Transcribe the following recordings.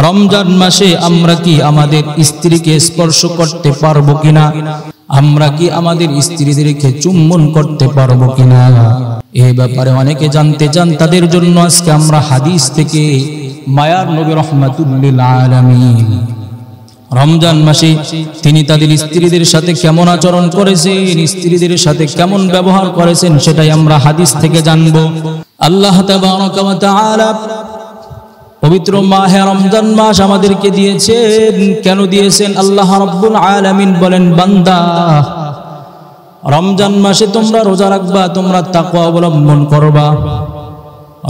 রমজান মাসে আমরা কি আমাদের স্ত্রীকে স্পর্শ করতে পারবো কিনা, আমরা কি আমাদের স্ত্রীদেরকে চুম্বন করতে পারবো কিনা, এই ব্যাপারে অনেকে জানতে চান। তাদের জন্য আজকে আমরা হাদিস থেকে মায়ার নবী রাহমাতুল লিল আলামিন রমজান মাসে তিনি তাদের স্ত্রীদের সাথে কেমন আচরণ করেছেন, স্ত্রীদের সাথে কেমন ব্যবহার করেছেন, সেটাই আমরা হাদিস থেকে জানবো। আল্লাহ তাবারাকা ওয়া তাআলা পবিত্র মাহে রমজান মাস আমাদেরকে দিয়েছেন। কেন দিয়েছেন? আল্লাহ রাব্বুল আলামিন বলেন, বান্দা রমজান মাসে তোমরা রোজা রাখবা, তোমরা তাকওয়া অবলম্বন করবা।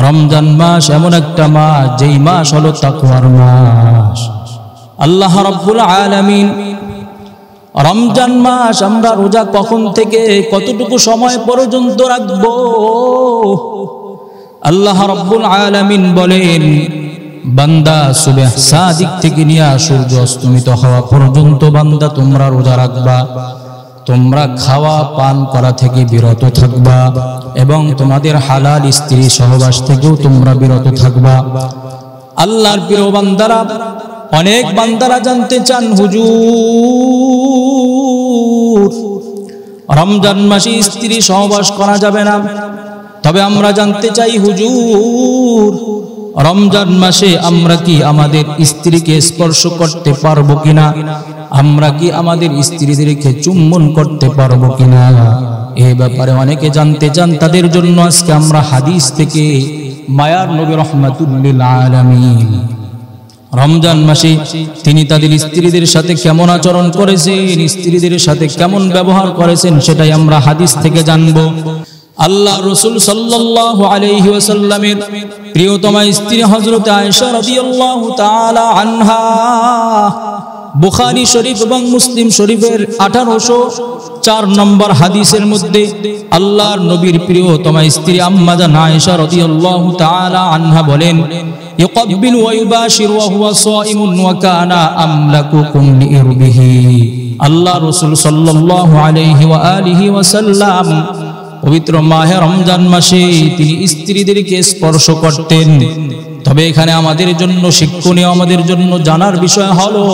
রমজান মাস এমন একটা মাস যেই মাস হলো তাকওয়ার মাস। আল্লাহ রাব্বুল আলামিন রমজান মাস আমরা রোজা কখন থেকে কতটুকু সময় পর্যন্ত রাখবো, আল্লাহ রাব্বুল আলামিন বলেন, বান্দা সুবহ সাদিক থেকে নিয়ে সূর্য অস্তমিত হওয়া পর্যন্ত বান্দা তোমরা রোজা রাখবা। তোমরা খাওয়া পান করা থেকে বিরত থাকবা এবং তোমাদের হালাল স্ত্রী সহবাস থেকেও তোমরা বিরত থাকবা। আল্লাহর প্রিয় বান্দারা, অনেক বান্দারা জানতে চান, হুজুর রমজান মাসে স্ত্রী সহবাস করা যাবে না। তবে আমরা জানতে চাই, হুজুর রমজান মাসে আমরা কি আমাদের স্ত্রীকে স্পর্শ করতে পারবো কিনা, আমরা কি আমাদের স্ত্রীদেরকে চুম্বন করতে পারবো কিনা, এই ব্যাপারে অনেকে জানতে চান। তাদের জন্য আজকে আমরা হাদিস থেকে মায়ার নবী রাহমাতুল লিল আলামিন রমজান মাসে তিনি তাদের স্ত্রীদের সাথে কেমন আচরণ করেছেন, স্ত্রীদের সাথে কেমন ব্যবহার করেছেন, সেটাই আমরা হাদিস থেকে জানবো। আল্লাহ রাসূল সাল্লাল্লাহু আলাইহি ওয়াসাল্লামের প্রিয়তমা স্ত্রী হযরত আয়েশা রাদিয়াল্লাহু তাআলা আনহা বুখারী শরীফ এবং মুসলিম শরীফের 1804 নম্বর হাদিসের মধ্যে আল্লাহর নবীর প্রিয়তমা স্ত্রী আম্মা জান আয়েশা রাদিয়াল্লাহু তাআলা আনহা বলেন, ইউকাব্বিলু ওয়া ইউবাশিরু ওয়া হুয়া সাইমুন ওয়া কানা আমলাকুকুম লিইরবিহি। আল্লাহ রাসূল সাল্লাল্লাহু আলাইহি ওয়া আলিহি ওয়াসাল্লাম পবিত্র মাহে রমজান মাসে তিনি স্ত্রীদেরকে স্পর্শ করতেন। তবে এখানে আমাদের জন্য শিক্ষণীয়, আমাদের জন্য জানার বিষয় হলো,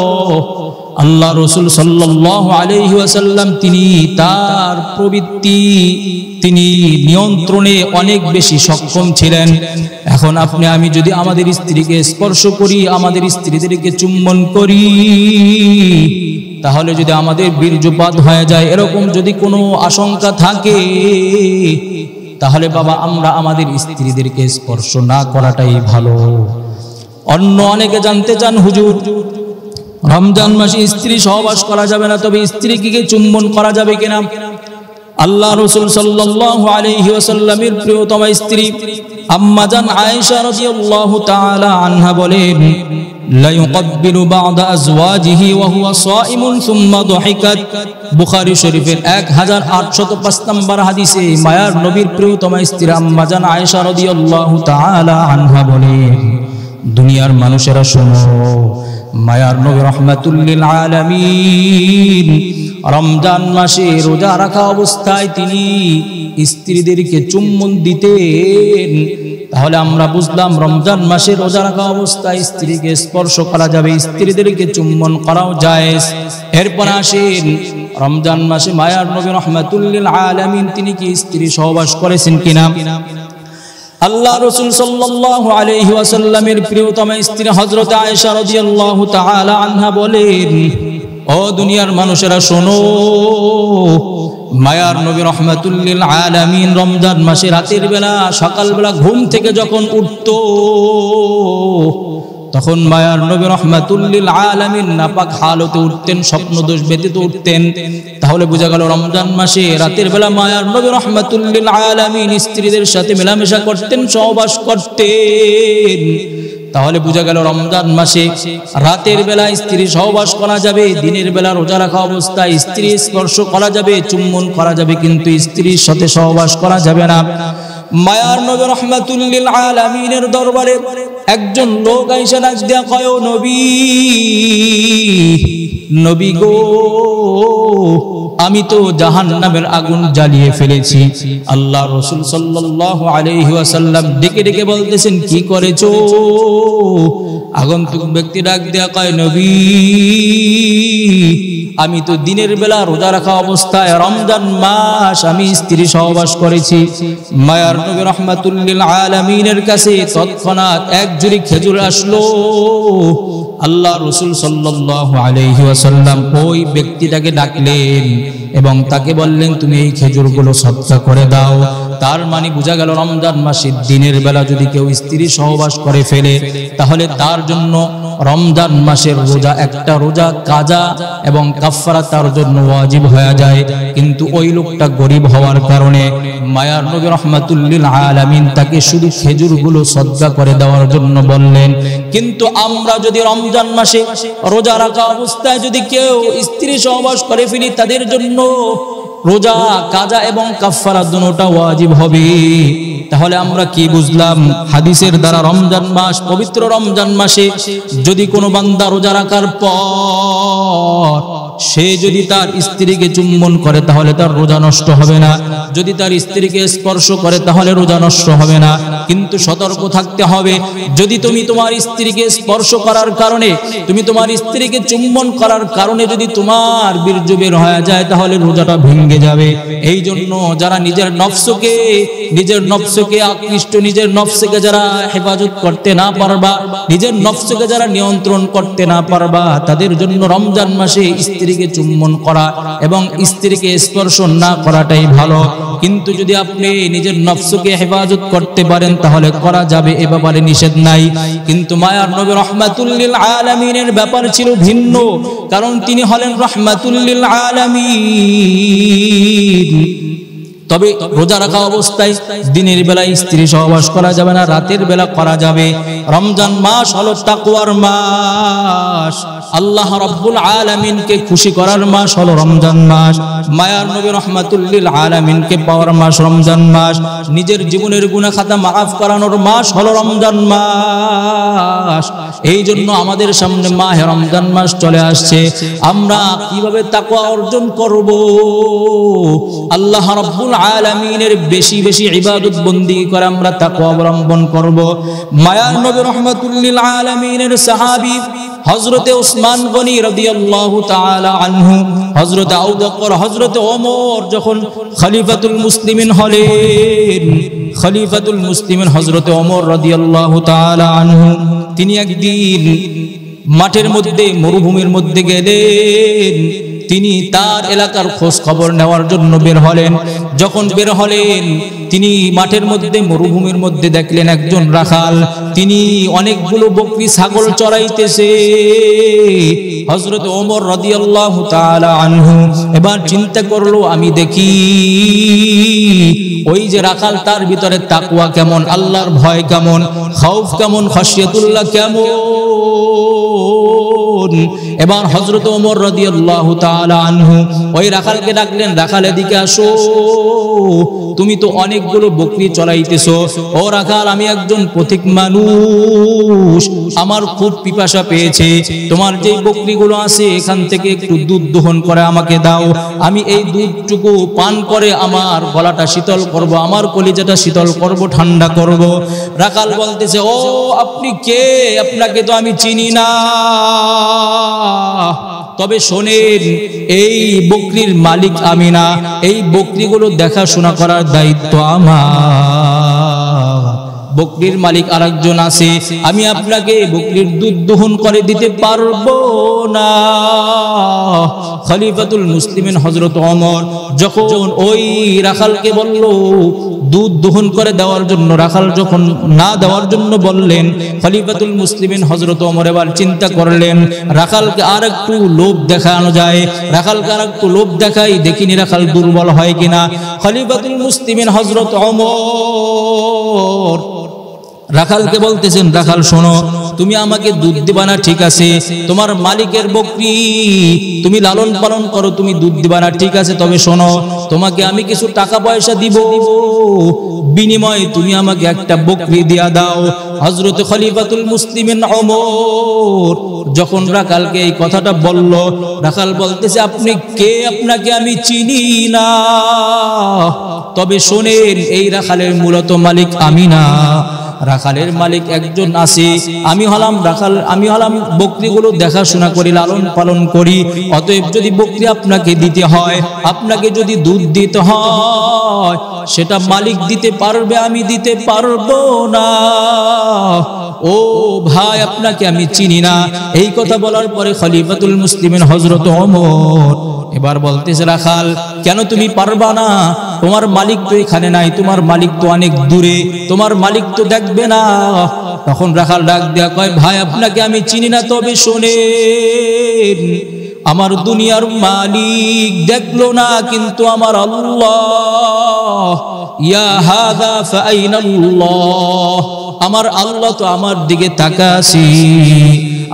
আল্লাহ রাসূল সাল্লাল্লাহু আলাইহি ওয়াসাল্লাম তিনি তার প্রবৃত্তি তিনি নিয়ন্ত্রণে অনেক বেশি সক্ষম ছিলেন। এখন আপনি আমি যদি আমাদের স্ত্রীকে স্পর্শ করি, আমাদের স্ত্রীদেরকে চুম্বন করি, তাহলে যদি আমাদের বীর্যপাত হয়ে যায়, এরকম যদি কোনো আশঙ্কা থাকে, তাহলে বাবা আমরা আমাদের স্ত্রীদেরকে স্পর্শ না করাটাই ভালো। অন্য অনেকে জানতে চান, হুজুর রমজান মাসে স্ত্রী সহবাস করা যাবে না, তবে স্ত্রীকে চুম্বন করা যাবে কিনা? আল্লাহ রাসূল সাল্লাল্লাহু আলাইহি ওয়াসাল্লামের প্রিয়তমা স্ত্রী আম্মা জান আয়েশা রাদিয়াল্লাহু তাআলা আনহা বলেন, লা ইউকাব্বিলু বা'দা আজওয়াজিহি ওয়া হুয়া সাইমুন সুম্মা দাহিকাত। বুখারী শরীফের 1805 নম্বর হাদিসে মায়ার নবীর প্রিয়তমা স্ত্রী আম্মা জান আয়েশা রাদিয়াল্লাহু তাআলা আনহা বলেন, দুনিয়ার মানুষেরা শোনো, মায়ার নবী রাহমাতুল লিল আলামিন রমজান মাসে রোজা রাখা অবস্থায় তিনি স্ত্রীদেরকে চুম্বন দিতেন। তাহলে আমরা বুঝলাম রমজান মাসে রোজা রাখা অবস্থায় স্ত্রীকে স্পর্শ করা যাবে, স্ত্রীদেরকে চুম্বন করাও জায়েজ। এরপর আসেন রমজান মাসে মায়ার নবী রাহমাতুল লিল আলামিন তিনি কি স্ত্রী সহবাস করেছেন কিনা? আল্লাহ রাসূল সাল্লাল্লাহু আলাইহি ওয়াসাল্লামের প্রিয়তমা স্ত্রী হযরত আয়েশা রাদিয়াল্লাহু তাআলা আনহা বলেন, ও দুনিয়ার মানুষেরা শোনো, মায়ার নবী রাহমাতুল লিল আলামিন রমজান মাসে রাতের বেলা সকালবেলা ঘুম থেকে যখন উঠতো, তখন মায়ার নবী রাহমাতুল লিল আলামিন নাপাক হালতে উঠতেন, স্বপ্নদোষ ব্যতীত উঠতেন। তাহলে বোঝা গেল রমজান মাসে রাতের বেলা মায়ার নবী রাহমাতুল লিল আলামিন স্ত্রীদের সাথে মেলামেশা করতেন, সহবাস করতেন। তাহলে বোঝা গেল রমজান মাসে রাতের বেলা স্ত্রী সহবাস করা যাবে, দিনের বেলা রোজা রাখা অবস্থায় স্ত্রী স্পর্শ করা যাবে, চুম্বন করা যাবে, কিন্তু স্ত্রীর সাথে সহবাস করা যাবে না। মায়ার নবী রাহমাতুল লিল আলামিনের দরবারে একজন লোক আইসা ডাক দিয়া কয়, ও নবী, নবী গো, আমি তো জাহান্নামের আগুন জ্বালিয়ে ফেলেছি। আল্লাহ রাসূল সাল্লাল্লাহু আলাইহি ওয়াসাল্লাম ডেকে ডেকে বলতেছেন, কি করেছো? আগন্তুক ব্যক্তি ডাক দেয়া কয়, নবী, আমি তো দিনের বেলা রোজা রাখা অবস্থায় রমজান মাস আমি স্ত্রী সহবাস করেছি। মায়ার নবী রাহমাতুল লিল আলামিনের কাছে তৎক্ষণাৎ এক ঝুড়ি খেজুর আসলো। আল্লাহ রাসূল সাল্লাল্লাহু আলাইহি ওয়াসাল্লাম ওই ব্যক্তিটাকে ডাকলেন এবং তাকে বললেন, তুমি এই খেজুরগুলো সদকা করে দাও। তার মানে বোঝা গেল রমজান মাসের দিনের বেলা যদি কেউ স্ত্রী সহবাস করে ফেলে তাহলে তার জন্য রমজান মাসের রোজা একটা রোজা কাজা এবং কাফারা তার জন্য ওয়াজিব হয়ে যায়। কিন্তু ওই লোকটা গরিব হওয়ার কারণে মায়ার নবী রাহমাতুল লিল আলামিন তাকে শুধু খেজুরগুলো সদকা করে দেওয়ার জন্য বললেন। কিন্তু আমরা যদি রমজান মাসে রোজা রাখা অবস্থায় যদি কেউ স্ত্রী সহবাস করে ফেলি তাদের জন্য রোজা কাজা এবং কাফারা দুটোটা ওয়াজিব হবে। তাহলে আমরা কি বুঝলাম? হাদিসের দ্বারা রমজান মাস, পবিত্র রমজান মাসে যদি কোনো বান্দা রোজা রাখার পর সে যদি তার স্ত্রীকে চুম্বন করে তাহলে তার রোজা নষ্ট হবে না, যদি তার স্ত্রীকে স্পর্শ করে তাহলে রোজা নষ্ট হবে না। কিন্তু সতর্ক থাকতে হবে, যদি তুমি তোমার স্ত্রীকে স্পর্শ করার কারণে, তুমি তোমার স্ত্রীকে চুম্বন করার কারণে যদি তোমার বীর্য বের হয়ে যায় তাহলে রোজাটা ভেঙে যাবে। এই জন্য যারা নিজের নফসকে আকৃষ্ট, নিজের নফসকে যারা হেফাজত করতে না পারবা, নিজের নফসকে যারা নিয়ন্ত্রণ করতে না পারবা, তাদের জন্য রমজান মাসে স্ত্রীকে চুম্বন করা এবং স্ত্রীকে স্পর্শ না করাটাই ভালো। কিন্তু যদি আপনি নিজের নফসকে হেফাজত করতে পারেন তাহলে করা যাবে, এ ব্যাপারে নিষেধ নাই। কিন্তু মায়ার নবী রাহমাতুল লিল আলামিনের ব্যাপার ছিল ভিন্ন, কারণ তিনি হলেন রাহমাতুল লিল আলামিন। তবে রোজা রাখা অবস্থায় দিনের বেলায় স্ত্রী সহবাস করা যাবে না, রাতের বেলা করা যাবে। রমজান মাস হলো তাকওয়ার মাস, আল্লাহ রাব্বুল আলামিনকে খুশি করার মাস হলো রমজান মাস। মায়ার নবী রাহমাতুল লিল আলামিনকে পাওয়ার মাস রমজান মাস। নিজের জীবনের গুনাহ খাতা মাফ করানোর মাস হলো রমজান মাস। এই জন্য আমাদের সামনে মাহে রমজান মাস চলে আসছে। আমরা কিভাবে তাকওয়া অর্জন করব? আল্লাহ রাব্বুল আলামিনের বেশি বেশি ইবাদত বন্দেগী করে আমরা তাকওয়া অবলম্বন করব। মায়ার নবী রাহমাতুল লিল আলামিনের সাহাবী হযরতে উসমান গনি রাদিয়াল্লাহু তাআলা আনহু, হযরতে আবু বকর, হযরতে ওমর যখন খলিফাতুল মুসলিমিন হলেন, খলিফাতুল মুসলিমিন হযরতে ওমর রাদিয়াল্লাহু তাআলা আনহু, তিনি একদিন মাঠের মধ্যে, মরুভূমির মধ্যে গেলেন। তিনি তার এলাকার খোঁজ খবর নেওয়ার জন্য বের হলেন। যখন বের হলেন তিনি মাঠের মধ্যে, মরুভূমির মধ্যে দেখলেন একজন রাখাল, তিনি অনেকগুলো বকরি ছাগল চড়াইতেছে। হযরত ওমর রাদিয়াল্লাহু তাআলা আনহু এবার চিন্তা করলো, আমি দেখি ওই যে রাখাল তার ভিতরে তাকওয়া কেমন, আল্লাহর ভয় কেমন, খাউফ কেমন, খাশিয়াতুল্লাহ কেমন। এবার হযরত ওমর রাদিয়াল্লাহু তাআলা আনহু ওই রাখালকে ডাকলেন, রাখাল এদিকে আসো, তুমি তো অনেকগুলো বকরি চড়াইতেছো। ও রাখাল, আমি একজন পথিক মানুষ, আমার খুব পিপাসা পেয়েছে, তোমার যেই বকরিগুলো আছে এখান থেকে একটু দুধ দোহন করে আমাকে দাও, আমি এই দুধটুকু পান করে আমার গলাটা শীতল করব, আমার কলিজাটা শীতল করব, ঠান্ডা করব। রাখাল বলতেছে, ও আপনি কে? আপনাকে তো আমি চিনি না, তবে শোনেন, এই বকরির মালিক আমি না, এই বকরিগুলো দেখাশোনা করার দায়িত্ব আমার। বকরির মালিক আরেকজন আছে, আমি আপনাকে বকরির দুধ দহন করে দিতে পারবো না। খলিফাতুল মুসলিমিন হযরত ওমর যখন ওই রাখালকে বলল দুধ দহন করে দেওয়ার জন্য, রাখাল যখন না দেওয়ার জন্য বললেন, খলিফাতুল মুসলিমিন হযরত ওমর এবার চিন্তা করলেন রাখালকে আর একটু লোভ দেখানো যায়, রাখালকে আর একটু লোভ দেখাই, দেখিনি রাখাল দুর্বল হয় কিনা। খলিফাতুল মুসলিমিন হযরত ওমর রাখালকে বলতেছেন, রাখাল শোনো, তুমি আমাকে দুধ দিবা না ঠিক আছে, তোমার মালিকের বকরি তুমি লালন পালন করো, তুমি দুধ দিবা না ঠিক আছে, তবে শোনো, তোমাকে আমি কিছু টাকা পয়সা দিব, বিনিময়ে তুমি আমাকে একটা বকরি দিয়া দাও। হযরত খলিফাতুল মুসলিমিন ওমর যখন রাখালকে এই কথাটা বলল, রাখাল বলতেছে, আপনি কে? আপনাকে আমি চিনি না, তবে শোনেন, এই রাখালের মূলত মালিক আমি না, রাখালের মালিক একজন আছে, আমি হলাম রাখাল, আমি হলাম বকরিগুলো দেখাশোনা করি, লালন পালন করি। অতএব যদি বকরি আপনাকে দিতে হয়, আপনাকে যদি দুধ দিতে হয়, সেটা মালিক দিতে পারবে, আমি দিতে পারবো না। ও ভাই, আপনাকে আমি চিনি না। এই কথা বলার পরে খলিফাতুল মুসলিমিন হযরত ওমর এবার বলতেছে, রাখাল কেন তুমি পারবা না? তোমার মালিক তো এখানে নাই, তোমার মালিক তো অনেক দূরে, তোমার মালিক তো দেখবে না। তখন রাখাল ডাক দেয়া কয়, ভাই আপনাকে আমি চিনি না, তবে শোনেন, আমার দুনিয়ার মালিক দেখলো না, কিন্তু আমার আল্লাহ, ইয়া হাদা ফাইনাল্লাহ, আমার আল্লাহ তো আমার দিকে তাকাছি,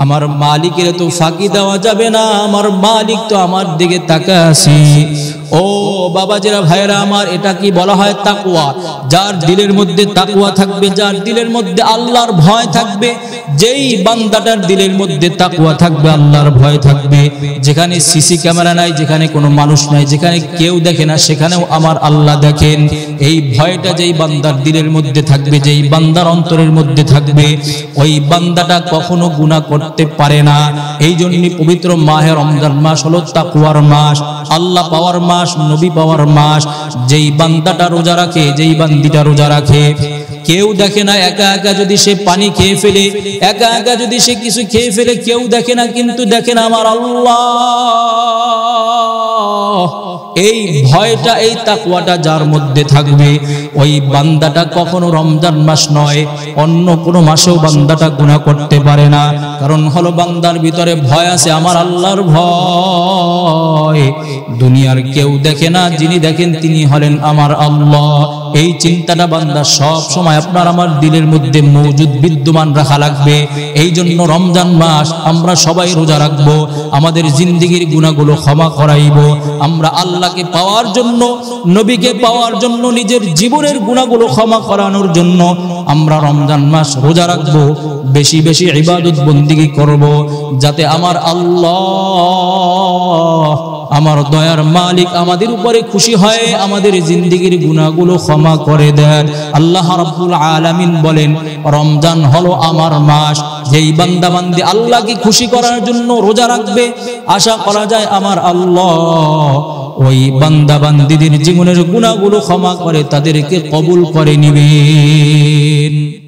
আমার মালিকের তো ফাঁকি দেওয়া যাবে না, আমার মালিক তো আমার দিকে তাকাছি। ও বাবাজিরা, ভাইরা আমার, এটা কি বলা হয়? তাকওয়া। যার দিলের মধ্যে তাকওয়া থাকবে, যার দিলের মধ্যে আল্লাহর ভয় থাকবে, যেই বান্দাটার দিলের মধ্যে তাকওয়া থাকবে, আল্লাহর ভয় থাকবে, যেখানে সিসি ক্যামেরা নাই, যেখানে কোনো মানুষ নাই, যেখানে কেউ দেখে না, সেখানেও আমার আল্লাহ দেখেন, এই ভয়টা যেই বান্দার দিলের মধ্যে থাকবে, যেই বান্দার অন্তরের মধ্যে থাকবে, ওই বান্দাটা কখনো গুনাহ করতে পারে না। এই জন্যই পবিত্র মাহে রমজান মাস হলো তাকওয়ার মাস, আল্লাহ পাওয়ার মাস, নবী পাওয়ার মাস। যেই বান্দাটা রোজা রাখে, যেই বান্দিটা রোজা রাখে, কেউ দেখে না, একা একা যদি সে পানি খেয়ে ফেলে, একা একা যদি সে কিছু খেয়ে ফেলে, কেউ দেখে না, কিন্তু দেখেন আমার আল্লাহ। এই ভয়টা, এই তাকওয়াটা যার মধ্যে থাকবে, ওই বান্দাটা কখনো রমজান মাস নয়, অন্য কোনো মাসেও বান্দাটা গুনাহ করতে পারে না। কারণ হলো বান্দার ভিতরে ভয় আছে, আমার আল্লাহর ভয়। দুনিয়ার কেউ দেখে না, যিনি দেখেন তিনি হলেন আমার আল্লাহ। এই চিন্তাটা বান্দা সব সময় আপনার আমার দিলের মধ্যে মজুদ, বিদ্যমান রাখা লাগবে। এই জন্য রমজান মাস আমরা সবাই রোজা রাখবো, আমাদের জিন্দেগির গুনাহগুলো ক্ষমা করাইব। আমরা আল্লাহকে পাওয়ার জন্য, নবীকে পাওয়ার জন্য, নিজের জীবনের গুনাহগুলো ক্ষমা করানোর জন্য আমরা রমজান মাস রোজা রাখবো, বেশি বেশি ইবাদত বন্দেগী করব, যাতে আমার আল্লাহ, আমার দয়ার মালিক আমাদের উপরে খুশি হয়, আমাদের জিন্দেগির গুনাহগুলো ক্ষমা করে দেন। আল্লাহ রাব্বুল আলামিন বলেন, রমজান হলো আমার মাস, যেই বান্দা বান্দি আল্লাহকে খুশি করার জন্য রোজা রাখবে, আশা করা যায় আমার আল্লাহ ওই বান্দা বান্দিদের জীবনের গুনাহগুলো ক্ষমা করে তাদেরকে কবুল করে নিবেন।